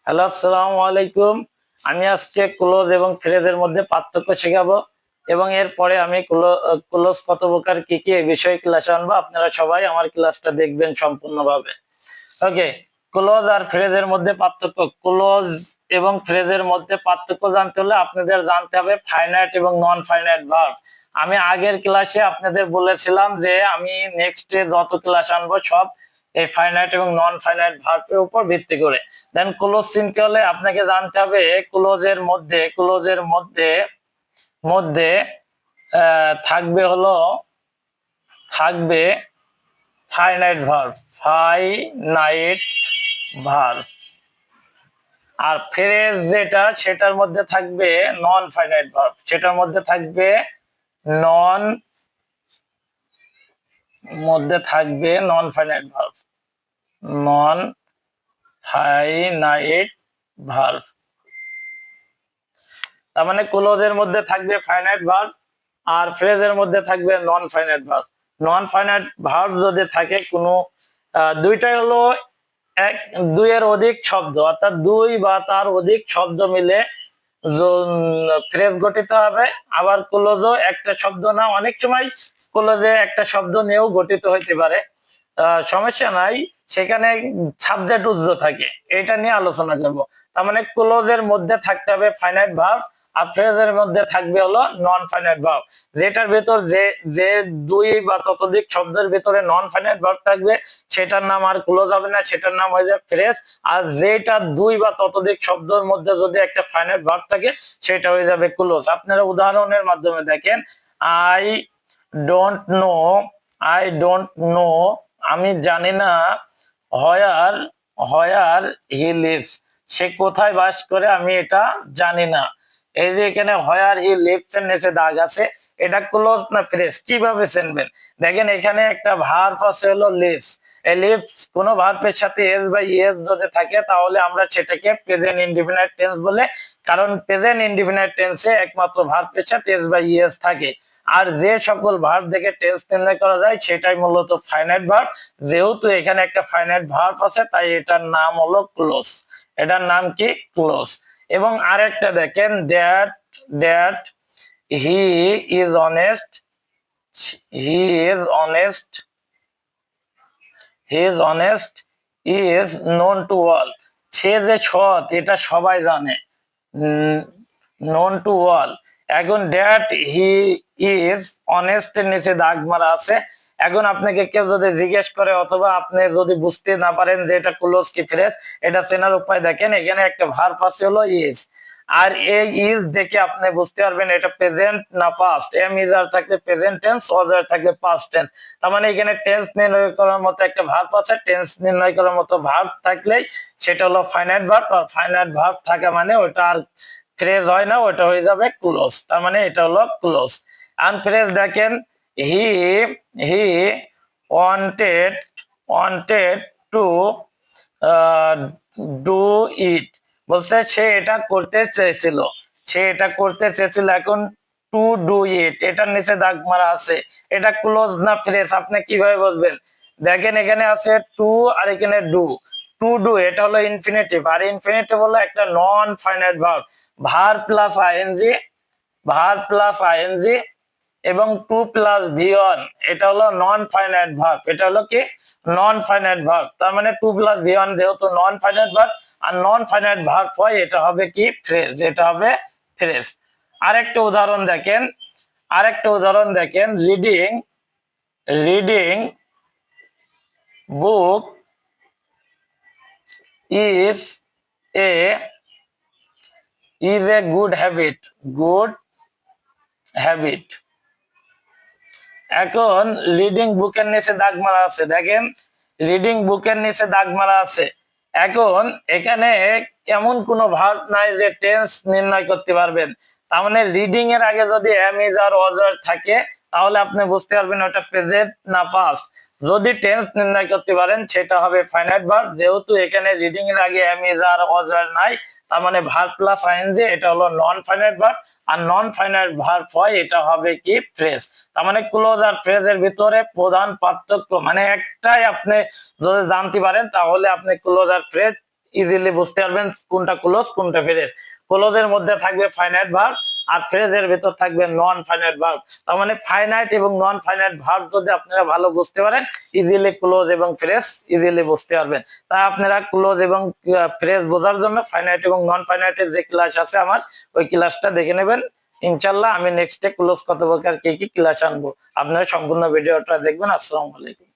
Hello, আসসালামু আলাইকুম। আমি আজকে ক্লোজ এবং ফ্রেজের মধ্যে পার্থক্য শেখাবো এবং এরপরে আমি ক্লোজ কত প্রকার কি কি এই বিষয়ে ক্লাস আনবো। আপনারা সবাই আমার ক্লাসটা দেখবেন সম্পূর্ণভাবে। ওকে, ক্লোজ আর ফ্রেজের মধ্যে পার্থক্য। ক্লোজ এবং ফ্রেজের মধ্যে পার্থক্য জানতে হলে আপনাদের জানতে হবে ফাইনাইট এবং নন ফাইনাইট ভার্ব। আমি আগের ক্লাসে আপনাদের বলেছিলাম যে আমি নেক্সটে যত ক্লাস আনবো সব এই ফাইনাইট এবং নন ফাইনাইট ভার্বের উপর ভিত্তি করে। দেন ক্লোজ চিনতে হলে আপনাকে জানতে হবে ক্লোজের মধ্যে থাকবে ফাইনাইট ভার্ব। আর ফ্রেজ সেটার মধ্যে থাকবে নন ফাইনাইট ভার্ব। নন নন ফাইনাইট ভার্ব। তার মানে ক্লোজের মধ্যে থাকবে ফাইনাইট ভার্ব আর ফ্রেজের মধ্যে থাকবে নন ফাইনাইট ভার্ব। নন ফাইনাইট ভার্ব যদি থাকে কোনো দুইটাই হলো দুইয়ের অধিক শব্দ, অর্থাৎ দুই বা তার অধিক শব্দ মিলে ফ্রেজ গঠিত হবে। আবার ক্লোজও একটা শব্দ না, অনেক সময় ক্লোজে একটা শব্দ নিয়েও গঠিত হইতে পারে, সমস্যা নাই। সেখানে সাবজেক্ট উজ্জ্ব থাকে, এটা নিয়ে আলোচনা করব। তার মানে ক্লোজের মধ্যে থাকতে হবে ফাইনাইট ভার্ব আর ফ্রেজের মধ্যে থাকবে হলো নন ফাইনাইট ভার্ব। যেটার ভেতর যে যে দুই বা ততোধিক শব্দের ভিতরে নন ফাইনাইট ভার্ব থাকবে সেটার নাম আর ক্লোজ হবে না, সেটার নাম হয়ে যাবে ফ্রেজ। আর যেটা দুই বা ততোধিক শব্দের মধ্যে যদি একটা ফাইনাইট ভার্ব থাকে সেটা হয়ে যাবে ক্লোজ। আপনারা উদাহরণের মাধ্যমে দেখেন, I don't know I don't know আমি জানি না, হোয়ার হোয়ার হি লিভস সে কোথায় বাস করে আমি এটা জানি না। এই যে এখানে হোয়ার হি লিভস এর নিচে দাগ আছে, এটা ক্লোজ না ফ্রেজ কিভাবে চিনবেন? দেখেন এখানে একটা ভার্ব আছে হলো লিভস। এই লিভস কোন ভার্বের সাথে এস বা ইএস যদি থাকে তাহলে আমরা সেটাকে প্রেজেন্ট ইনডিফিনিট টেন্স বলে, কারণ প্রেজেন্ট ইনডিফিনিট টেন্সে একমাত্র ভার্বের সাথে এস বা ইএস থাকে। আর যে সকল ভার্ব দেখে টেন্স নির্ণয় করা যায় সেটাই মূলত ফাইনাইট ভার্ব। যেহেতু এখানে একটা ফাইনাইট ভার্ব আছে তাই এটার নাম হলো ক্লোজ। এটার নাম কি? ক্লোজ। এবং আরেকটা দেখেন, that that he is honest he is honest he is honest is known to all সে যে সৎ এটা সবাই জানে, নোন টু অল। এখন দ্যাট হি ইজ অনেস্ট এর নিচে দাগ মারা আছে। এখন আপনাকে কেউ যদি জিজ্ঞেস করে অথবা আপনি যদি বুঝতে না পারেন যে এটা ক্লোজ কি ফ্রেজ, এটা চেনার উপায় দেখেন, এখানে একটা ভার্ব আছে হলো ইজ। আর এই ইজ দেখে আপনি বুঝতে পারবেন এটা প্রেজেন্ট না পাস্ট। এম ইজ আর থাকলে প্রেজেন্ট টেন্স, ওয়াজ আর থাকলে পাস্ট টেন্স। তার মানে এখানে টেন্স নির্ণয় করার মতো একটা ভার্ব আছে, টেন্স নির্ণয় করার মতো ভার্ব থাকলেই সেটা হলো ফাইনাইট ভার্ব। আর ফাইনাইট ভার্ব থাকা মানে ওটা আর ফ্রেজ হয় না, ওটা হয়ে যাবে ক্লোজ। তার মানে এটা হলো ক্লোজ। আনফ্রেজ দেখেন, he he wanted wanted to do it বলছে সে এটা করতে চেয়েছিল, এখন টু ডু ইট এটার নিচে দাগ মারা আছে, এটা ক্লোজ না ফ্রেজ আপনি কিভাবে বুঝবেন? দেখেন এখানে আছে টু আর এখানে ডু। টু ডু এটা হলো ইনফিনিটিভ, আর ইনফিনিটিভ হলো একটা non finite verb. Verb plus ING এবং টু প্লাস ভি ওয়ান এটা হলো নন ফাইনাইট ভার্ব। এটা হলো কি? Non finite verb. তার মানে টু প্লাস ভি ওয়ান যেহেতু নন ফাইনাইট ভার্ব আর নন ফাইনাইট ভার্ব হয়, এটা হবে কি? ফ্রেজ। এটা হবে ফ্রেজ। আরেকটা উদাহরণ দেখেন, reading reading book is a good habit. এখন রিডিং বুকের নিচে দাগ মারা আছে, দেখেন রিডিং বুকের নিচে দাগ মারা আছে। এখন এখানে এমন কোন ভার্ব নাই যে টেন্স নির্ণয় করতে পারবেন। তার মানে রিডিং এর আগে যদি এম ইজ আর ওয়াজ আর থাকে তাহলে আপনি বুঝতে পারবেন ওটা প্রেজেন্ট না পাস্ট। যদি টেন্স নির্ণয় করতে পারেন সেটা হবে ফাইনাইট ভার্ব। যেহেতু এখানে রিডিং এর আগে এম ইজ আর ওয়াজ আর নাই, তার মানে ভার্ব প্লাস আইএনজি এটা হলো নন ফাইনাইট ভার্ব। আর নন ফাইনাইট ভার্ব হয় এটা হবে কি? ফ্রেজ। তার মানে ক্লোজ আর ফ্রেজের ভিতরে প্রধান পার্থক্য মানে একটাই, আপনি যদি জানতে পারেন তাহলে আপনি ক্লোজ আর ফ্রেজ ইজিলি বুঝতে পারবেন কোনটা ক্লোজ কোনটা ফ্রেজ। ক্লোজের মধ্যে থাকবে ফাইনাইট ভার্ব আর ফ্রেজের ভিতর থাকবে নন ফাইনাইট ভার্ব। তার মানে ফাইনাইট এবং নন ফাইনাইট ভার্ব যদি আপনারা ভালো বুঝতে পারেন, ইজিলি ক্লোজ এবং ফ্রেজ ইজিলি বুঝতে পারবেন। তাই আপনারা ক্লোজ এবং ফ্রেজ বোঝার জন্য ফাইনাইট এবং নন ফাইনাইটের যে ক্লাস আছে আমার, ওই ক্লাসটা দেখে নেবেন। ইনশাল্লাহ আমি নেক্সটে ক্লোজ কত প্রকার কি কি ক্লাস আনবো, আপনারা সম্পূর্ণ ভিডিওটা দেখবেন। আসসালামু আলাইকুম।